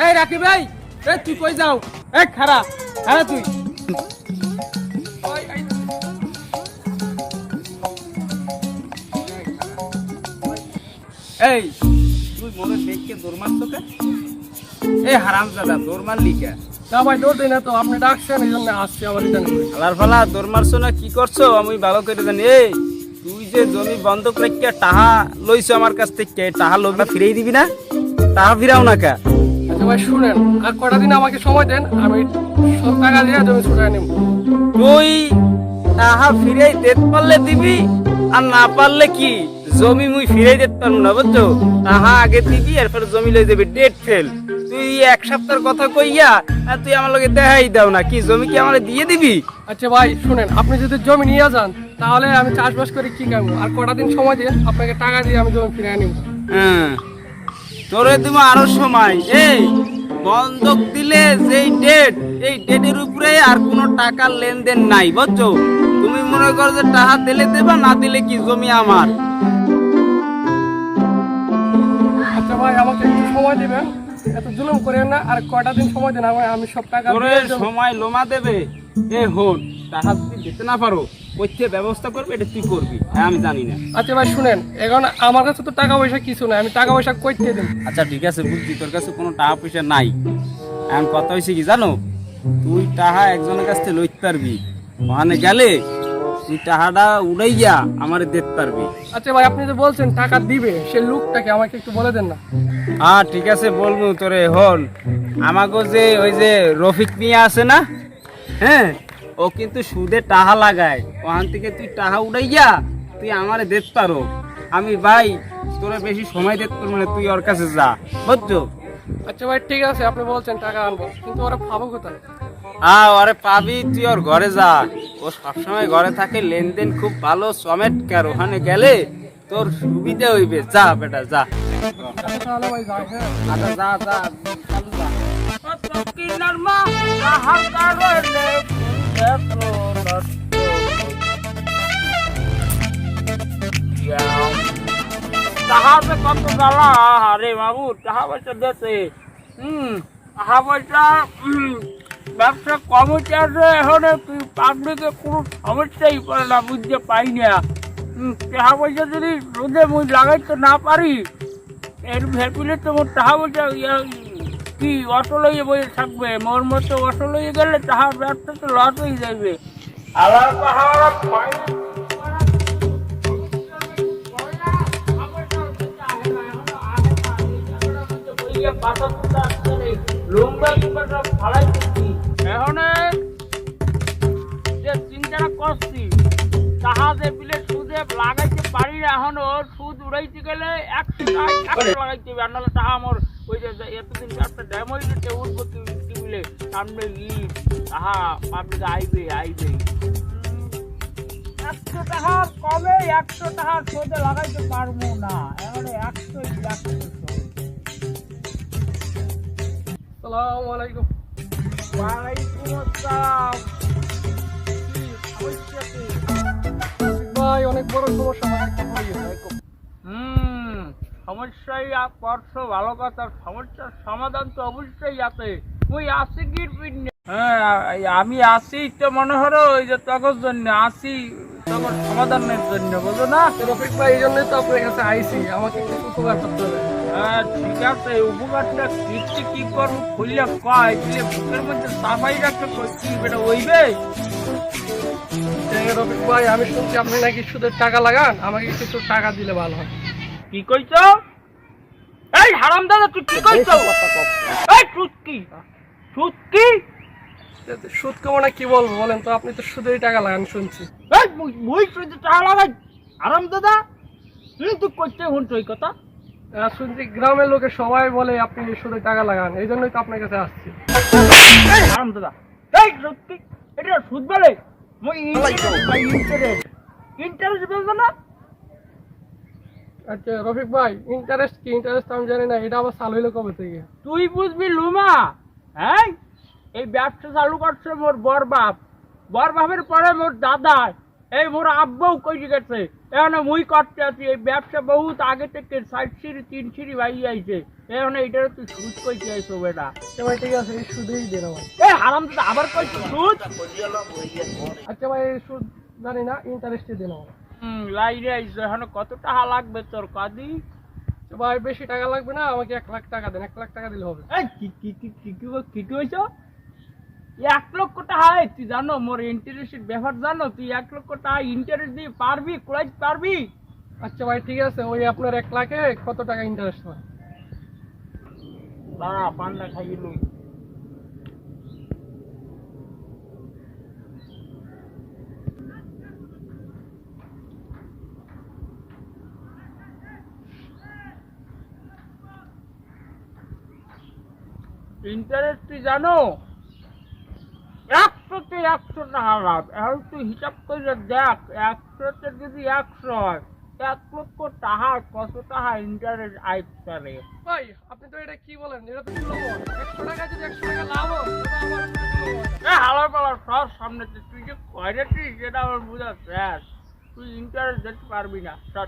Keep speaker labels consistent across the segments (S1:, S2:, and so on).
S1: এই রাকিব ভাই, এ তুই কই যাও? এ খারা খারা তুই। এই তুই মনে দেখকে দৌড় মারছো কে? এই হারামজাদা দৌড় মারলি কে?
S2: না ভাই দৌড় দিই না তো, আপনি ডাকছেন এই জন্য আসছি আমার রিটার্ন করে।
S1: আলার ফালা দৌড় মারছো না কি করছো আমি ভালো করে জানি। এই তুই যে জমি বন্ধক রেখে টাহা লইছো আমার কাছ থেকে, টাহা লোকটা ফিরিয়ে দিবি না? টাহা ফিরাও না কে?
S2: আচ্ছা ভাই শুনেন, আর কটা দিন আমাকে সময় দেন, আমি সব টাকা দিয়ে জমি ছুটাই নেব।
S1: তুই টাহা ফিরাই দিতে পারলে দিবি, আর না পারলে কি জমি মুই ফিরাই দিতে পারবো না, বুঝছো? টাহা আগে দিবি এরপর জমি লই যাবি, ডেট ফেল। তুই এক সপ্তাহের কথা কইয়া আর তুই আমার লগে দেখাই দাও না, কি জমি কি আমার দিয়ে দিবি?
S2: আচ্ছা ভাই শুনেন, আপনি যদি জমি নিয়ে যান তাহলে আমি চাষবাস করে কি খাবো? আর কটা দিন সময় দিন, আপনাকে টাকা দিয়ে আমি জমি ফিরিয়ে নেব।
S1: হ্যাঁ তোরে দিব আরো সময়। এই বন্ধক দিলে যেই ডেট, এই ডেটের উপরে আর কোনো টাকার লেনদেন নাই, বুঝছো? তুমি মনে করো যে টাকা দিলে দেবা, না দিলে কি জমি আমার।
S2: আচ্ছা ভাই আমাকে একটু সময় দিবেন, এত জুলুম করেন না, আর কয়টা দিন সময় দেন, আমি সব টাকা
S1: তোরে
S2: দিয়ে জমি-
S1: সময় লোমা দেবে। এ হন টাকা যদি দিতে না পারো কইতে ব্যবস্থা করবে, এটা তুই করবি, হ্যাঁ আমি জানি না।
S2: আচ্ছা ভাই শুনেন, এখন আমার কাছে তো টাকা পয়সা কিছু নাই, আমি টাকা পয়সা কইতে দেব।
S1: আচ্ছা ঠিক আছে বুঝছি তোর কাছে কোনো টাকা পয়সা নাই। এখন কথা হয়েছে কি জানো, তুই টাকা একজনের কাছ থেকে লইতে পারবি, ওখানে গেলে তুই টাকাটা উড়াইয়া আমারে দিতে পারবি।
S2: আচ্ছা ভাই আপনি যে বলছেন টাকা দিবে, সেই লোকটাকে আমাকে একটু বলে দেন না।
S1: হ্যাঁ ঠিক আছে বলবো তোরে। হন আমাকে যে ওই যে রফিক মিয়া আছে না, হ্যাঁ ও কিন্তু সুদে টাকা লাগায়, ওখান থেকে তুই টাকা উড়াইয়া তুই আমারে দিতে পারো। আমি ভাই তোরে বেশি সময় দিতে পারবো না, তুই ওর কাছে যা, বুঝছো?
S2: আচ্ছা ভাই ঠিক আছে, আপনি বলছেন টাকা আনবো, কিন্তু ওরা পাবো কোথায়?
S1: ওরে পাবি, তুই ওর ঘরে যা, ও সবসময় ঘরে থাকে, লেনদেন খুব ভালো চমৎকার, ওখানে গেলে তোর সুবিধা হইবে। যা বেটা যা।
S2: আচ্ছা তাহলে ভাই যাই, হ্যাঁ।
S1: আচ্ছা যা যা চালু যা। তাহাতে কত জ্বালা রে বাবু, টাকা পয়সা দিতে টাকা পয়সা ব্যবসা কম হচ্ছে আছে, এখন তুই পাবলিকে কোনো সমস্যাই পড়ে না, বুঝতে পাই না। টাকা পয়সা যদি রোদে মুই লাগাইতে না পারি, এর ভেপিলে তো মোর টাকা পয়সা কি অসল হয়ে বসে থাকবে, মোর মতো অসল হয়ে গেলে টাকার ব্যবসা তো লস হয়ে যাবে। আলার পাহাড় চিন্তা করছি টাকা যে পিলে সুদে লাগাইতে পারি না, এখন ওর সুদ উড়াইতে গেলে 100 টাকা লাগাইতে হবে, আর নাহলে টাকা আমার ওই যে এতদিন একটা ড্যামেজে উঠবো টিভিলে সামনে টাকা পাবলিক আইবে 100 টাকা কমে 100 টাকা সুদে লাগাইতে পারবো না, এখন 100
S2: আসসালামু আলাইকুম।
S1: ওয়ালাইকুম আসসালাম।
S2: ভাই অনেক বড় সমস্যা আমার একটা হয়ে গেছে।
S1: সমস্যাই পড়ছো, ভালো কথা, সমস্যার সমাধান তো অবশ্যই আছে। তুই আসি কি? হ্যাঁ আমি আসি তো, মনে হলো ওই যে তখন জন্য আসি, তখন সমাধানের জন্য, বুঝো না?
S2: রফিক ভাই এই জন্যই তো আপনার কাছে আইসি, আমাকে কিছু উপকার করতে হবে।
S1: হ্যাঁ ঠিক আছে, উপকারটা কি করবো খুললে কয় দিলে বুকের মধ্যে সাফাই রাখতে কি বেটা ওইবে।
S2: রফিক ভাই আমি শুনছি আপনি নাকি সুদের টাকা লাগান, আমাকে কিছু টাকা দিলে ভালো হয়।
S1: কি কইছো? এই হারামদাদা তুই কি কইছো? এই সুদ কি? সুদ কি?
S2: সুদ কমো না কি বলবো বলেন তো, আপনি তো সুদেরই টাকা লাগান শুনছি।
S1: এই মুই সুদে টাকা লাগাই? হারামদাদা তুই কইতে শুনছো এই কথা?
S2: শুনছি গ্রামের লোকে সবাই বলে আপনি সুদের টাকা লাগান, এই জন্যই তো আপনার কাছে আসছি।
S1: এই হারামদাদা, এই সত্যি এটা সুদ বলে? মুই ইন্টারেস্ট বলবো না?
S2: আচ্ছা রফিক ভাই ইন্টারেস্ট কি? ইন্টারেস্ট আমি জানি না, এটা আবার চালু হইলো কবে থেকে?
S1: তুই বুঝবি লুমা। হ্যাঁ এই ব্যবসা চালু করছে মোর বর বাপের পরে মোর দাদা, এই মোর আব্বাও কই গেছে এখন মুই করতে আছি এই ব্যবসা বহুত আগে থেকে 60 সিঁড়ি 3 সিঁড়ি ভাই আইছে এখন এইটার তুই সুদ কইতে আইছো বেটা।
S2: আচ্ছা ভাই ঠিক আছে, এই সুদেই দেন আমার।
S1: এই হারাম তো আবার কইছো সুদ।
S2: আচ্ছা ভাই এই সুদ জানি না, ইন্টারেস্টে দেন আমার।
S1: লাইরে আইছো এখন কত টাকা লাগবে তোর কাদি?
S2: তো ভাই বেশি টাকা লাগবে না, আমাকে 1 লাখ টাকা দেন, 1 লাখ টাকা দিলে হবে।
S1: এই কি হইছো? 1 লক্ষ টাকা তুই জানো মোর ইন্টারেস্টের ব্যাপার জানো? তুই 1 লক্ষ টাকা ইন্টারেস্ট দিয়ে পারবি কুড়াইতে পারবি?
S2: আচ্ছা ভাই ঠিক আছে, ওই আপনার 1 লাখে কত টাকা ইন্টারেস্ট হয়?
S1: দাঁড়া পান্ডা খাইয়ে লই। ইন্টারেস্ট তুই জানো 100-তে 100 টাকা লাভ। এখন তুই হিসাব করে দেখ 100-তে যদি 100 হয় 1 লক্ষ টাকা কত টাকা ইন্টারেস্ট আইতে পারে?
S2: ভাই আপনি তো এটা কি বলেন, এটা তো প্রলোভন। 100 টাকা যদি 100 টাকা লাভ হয় তাহলে আমার
S1: হালার পালার সব সামনে তুই যে কয়টি সেটা আমার বোঝা শেষ। তুই ইন্টারেস্ট দিতে পারবি না। যা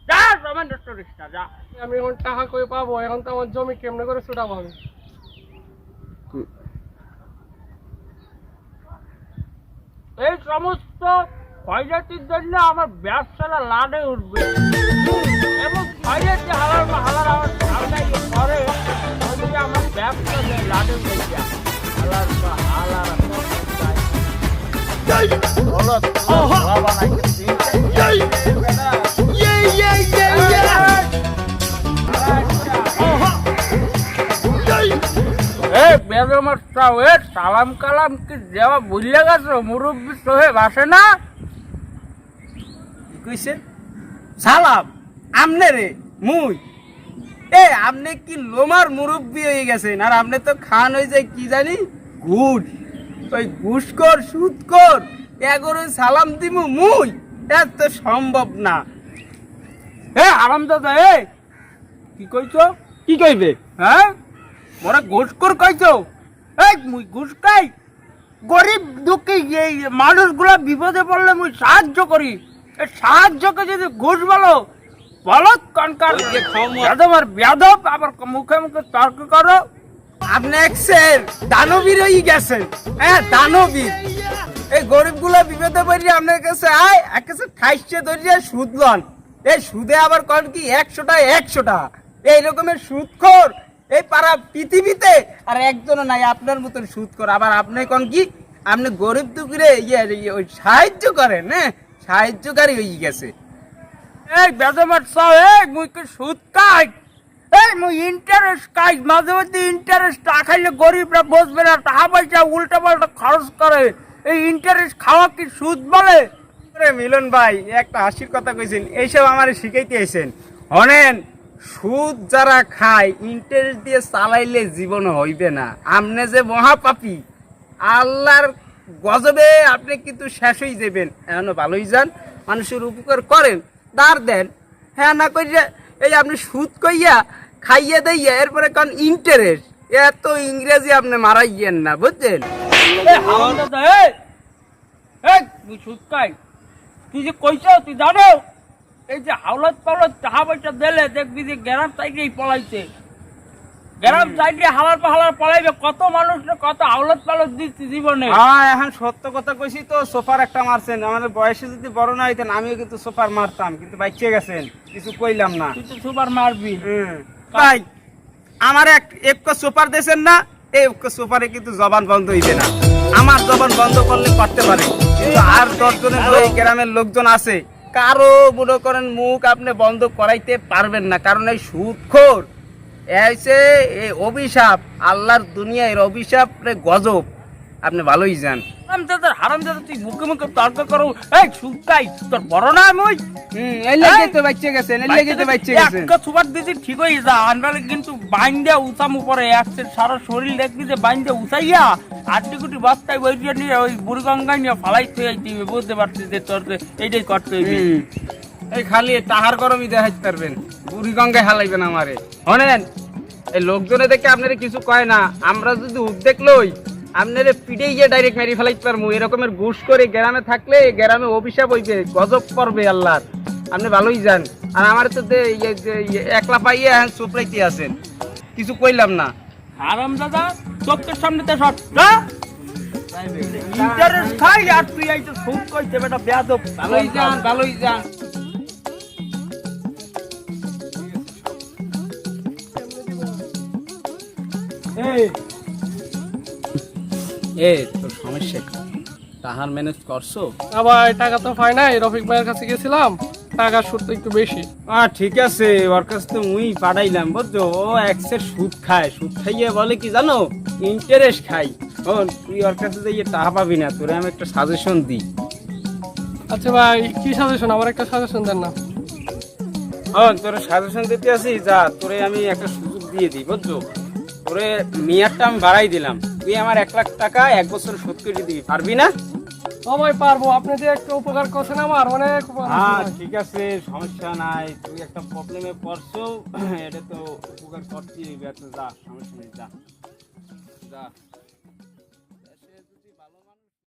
S1: যা জমা করিস না যা।
S2: আমি এখন টাকা কই পাবো? এখন তো আমার জমি কেমনে করে ছুটাবো আমি?
S1: এই সমস্ত ক্ষয়জাতির জন্য আমার ব্যবসাটা লাডে উঠবে এবং ক্ষয়জাতি হালার আমার সামনে করে আমার ব্যবসা লাডে উঠে যায়। হালার হালার সালাম কালাম কি দেওয়া বুঝলে গেছো? মুরব্বী সোহে বাসে না
S3: কইছে সালাম আমনে রে মুই আপনি কি লোমার মুরব্বী হয়ে গেছেন আর আপনি তো খান হয়ে যায় কি জানি ঘুষ। ওই ঘুষখোর সুদখোর এগোরে সালাম দিমু মুই? এত তো সম্ভব না।
S1: আরাম দাদা কি কইছো?
S3: কি কইবে?
S1: হ্যাঁ মোরা ঘুষখোর কইছো? মুই ঘুষ খাই? গরিব দুঃখী এই মানুষগুলা বিপদে পড়লে মুই সাহায্য করি। এই সাহায্যকে যদি ঘুষ বলো বলত কনকার যাদব বেয়াদব আবার মুখে মুখে তর্ক করো।
S3: আপনি একসের দানবীর হয়ে গেছেন। দানবীর। এই গরিবগুলা বিপদে পড়ে আপনার কাছে আয় এক কাছে ঠাইসে ধরিয়ে সুদ লন। এই সুদে আবার কন কি 100টা 100টা। এই রকমের সুদখোর এই পাড়া পৃথিবীতে আর একজনও নাই আপনার মতন সুদখোর। আবার আপনি কোন কি আপনি গরিব দুঃখীরে ওই সাহায্য করেন? সাহায্যকারী হয়ে গেছে।
S1: এই বেদমার সব মুই কি সুদ খাই? মুই ইন্টারেস্ট খাই। মাঝে মধ্যে ইন্টারেস্ট খাইলে গরিবরা বসবে না, টাকা পয়সা উল্টা পাল্টা খরচ করে। এই ইন্টারেস্ট খাওয়া কি সুদ বলে?
S3: মিলন ভাই একটা হাসির কথা কইছেন, এইসব আমার শিখাইতে আইছেন। হনেন সুদ যারা খায় ইন্টারেস্ট দিয়ে চালাইলে জীবন হইবে না। আপনি যে মহাপাপী, আল্লাহর গজবে আপনি কিন্তু শেষ হয়ে যাবেন। এখনো ভালোই যান, মানুষের উপকার করেন, দাঁড় দেন। না কইয়া এই আপনি সুদ কইয়া খাইয়া দেইয়া এরপরে কোন ইন্টারেস্ট, এত ইংরেজি আপনি মারাইয়েন না, বুঝছেন?
S1: মুই সুদ খাই তুই যে কইছো তুই জানো? এই যে হাওলাত পাওলাত টাকা পয়সা দিলে দেখবি যে গ্রাম সাইডেই পলাইছে। গ্রাম সাইডে হালার পাহালার পলাইবে কত মানুষ কত হাওলাত পালত দিচ্ছি জীবনে।
S3: এখন সত্য কথা কইছি তো। সোফার একটা মারছেন, আমাদের বয়সে যদি বড় না হইতেন আমিও কিন্তু সোফার মারতাম, কিন্তু বাইচে গেছেন, কিছু কইলাম না।
S1: তুই তো সুপার মারবি।
S3: ভাই আমার এক সোফার দেছেন না, এই সোফারে কিন্তু জবান বন্ধ হইবে না। আমার জবান বন্ধ করলে করতে পারে, কিন্তু আর 10 জনের এই গ্রামের লোকজন আছে, কারো মনে করেন মুখ আপনি বন্ধ করাইতে পারবেন না। কারণ এই সুদখোর এসে এই অভিশাপ, আল্লাহর দুনিয়ার অভিশাপ রে গজব, আপনি ভালোই জান।
S1: হারাম দাদা তুই মুখে মুখে তর্ক করো। এই সুদ খাই তোর বড় না মুই?
S3: এই লেগে তো বাইচে গেছেন, এই লেগে তো বাইচে গেছেন।
S1: একটা সুপার দিছি ঠিক হয়ে যা, আনবারে কিন্তু বাইন্দা উঠাম উপরে একসে সারা শরীর দেখবি যে বাইন্দা উঠাইয়া আটটি বস্তায় বই নিয়ে ওই বুড়গঙ্গায় নিয়ে ফালাইতে দিবে। বুঝতে পারছিস যে তোর এইটাই করতে হইবে।
S3: এই খালি টাহার গরমই দেখাইতে পারবেন, বুড়ি গঙ্গায় হালাইবেন আমারে। শোনেন এই লোকজনে দেখে আপনারা কিছু কয় না, আমরা যদি উদ্যোগ লই আপনারে পিঠে গিয়ে ডাইরেক্ট মেরে ফেলাইতে পারবো। এরকমের ঘুষ করে গ্রামে থাকলে গ্রামে অভিশাপ হইবে, গজব পড়বে আল্লাহর। আপনি ভালোই জান। আর আমার তো একলা পাইয়ে এখন চোপড়াইতে আছেন, কিছু কইলাম না।
S1: আরাম দাদা চোখের সামনেতে সব ইন্টারেস্ট খাই আর তুই এইটা সুদ কইতে বেটা বেয়াদব।
S3: ভালোই যান, ভালোই যান। তোর সমস্যা কি? তাহার ম্যানেজ করছো?
S2: না ভাই, টাকা তো পাই নাই, রফিক ভাইয়ের কাছে গেছিলাম, টাকার সুদ তো একটু বেশি।
S3: ঠিক আছে, ওর কাছে তো মুই পাঠাইলাম, বুঝছো? ও এক্সের সুদ খায়, সুদ খাইয়ে বলে কি জানো, ইন্টারেস্ট খাই। তুই ওর কাছে যাইয়ে টাকা পাবি না, তোরে আমি একটা সাজেশন দিই।
S2: আচ্ছা ভাই, কি সাজেশন? আমার একটা সাজেশন দেন না।
S3: তোরে সাজেশন দিতে আসি, যা তোরে আমি একটা সুযোগ দিয়ে দিই, বুঝছো? তোরে মেয়াদটা আমি বাড়াই দিলাম, তুই আমার 1,00,000 টাকা 1 বছর শোধ করে দিবি, পারবি না?
S2: ও ভাই পারবো, আপনি যে একটা উপকার করছেন আমার অনেক উপকার হয়েছে ভাই।
S3: ঠিক আছে, সমস্যা নাই। তুই একটা প্রবলেমে পড়ছো, এটা তো উপকার করতেই হবে। যা, সমস্যা নেই, যা যা।